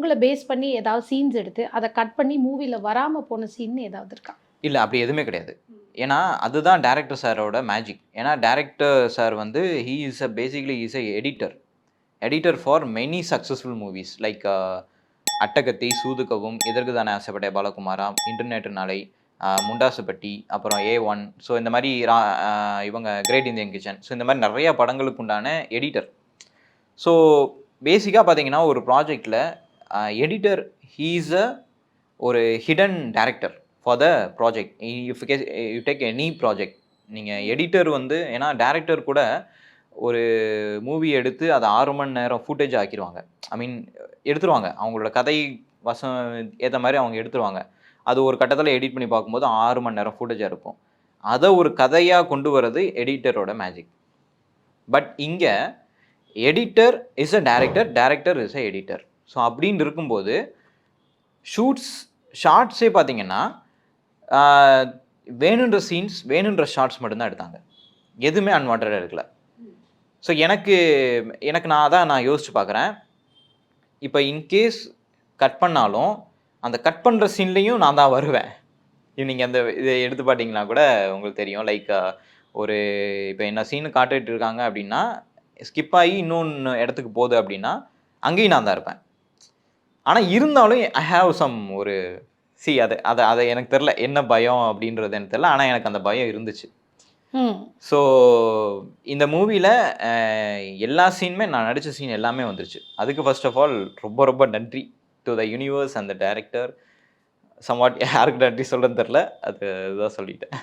உங்கள பேஸ் பண்ணி ஏதாவது சீன்ஸ் எடுத்து, அத கட் பண்ணி மூவில வராம போன சீன்னு ஏதாவது இருக்கா? இல்ல அப்படி எதுவுமே கிடையாது. ஏன்னா, அதுதான் டைரக்டர் சாரோட மேஜிக். ஏன்னா, டைரக்டர் சார் வந்து he is basically he is a editor. Editor for many successful movies like Attakathi, சூதுகவும், இதற்கு தானே ஆசைப்பட்ட பாலகுமாரா, இன்டர்நெட் நாளை, முண்டாசுப்பட்டி, அப்புறம் A1. ஸோ இந்த மாரி இவங்க கிரேட் இந்தியன் கிச்சன். ஸோ இந்த மாரி நெறைய படங்களுக்கு உண்டான எடிட்டர். ஸோ பேசிக்கா பார்த்தீங்கன்னா, ஒரு ப்ராஜெக்ட்ல எடிட்டர் ஹி இஸ் ஒரு hidden director for the project. If case you take any project. நீங்க எடிட்டர் வந்து ஏன்னா டைரக்டர் கூட ஒரு மூவி எடுத்து அத 6 மணி நேரம் ஃபுட்டேஜ் ஆக்கிருவாங்க. ஐ மீன் எடுத்துருவாங்க. அவங்களோட கதை வசம் ஏத்த மாரி அவங்க எடுத்துருவாங்க. அது ஒரு கட்டத்தில எடிட் பண்ணி பார்க்கும்போது 6 மணி நேரம் ஃபுட்டேஜா இருக்கும். அத ஒரு கதையா கொண்டு வரது எடிட்டரோட மேஜிக். பட் இங்க editor is a director, director is a editor. So அப்படின்னு இருக்கும்போது ஷார்ட்ஸே பார்த்தீங்கன்னா, ஆ வேணுன்ற சீன்ஸ், வேணுன்ற ஷார்ட்ஸ் மட்டும் தான் எடுத்தாங்க. எதுவுமே அன்வான்டடா எடுக்கல. ஸோ எனக்கு நான் யோசிச்சு பார்க்குறேன். இப்ப இன்கேஸ் கட் பண்ணாலும், அந்த கட் பண்ற சீன்லயும் நான் தான் வருவேன். நீங்க அந்த இத எடுத்து பார்த்தீங்கன்னா கூட உங்களுக்கு தெரியும். லைக் ஒரு இப்ப என்ன சீன் காட்டிட்டு இருக்காங்க அப்படின்னா, ஸ்கிப் ஆயி இன்னொன்னு இடத்துக்கு போகுது அப்படின்னா, அங்கேயும் நான் தான் இருப்பேன். ஆனா இருந்தாலும் ஐ ஹேவ் சம் ஒரு அத அத அத எனக்கு தெரியல. என்ன பயம் அப்படின்றது எனக்கு தெரியல. ஆனா எனக்கு அந்த பயம் இருந்துச்சு. ம். ஸோ இந்த மூவில அ எல்லா சீனுமே நான் நடிச்ச சீன் எல்லாமே வந்துருச்சு. அதுக்கு ஃபர்ஸ்ட் ஆஃப் ஆல் ரொம்ப ரொம்ப நன்றி to the universe and the director. Somewhat யாருக்கு நன்றி சொல்றதுன்னு தெரியல. அது இதுதான் சொல்லிட்டேன்.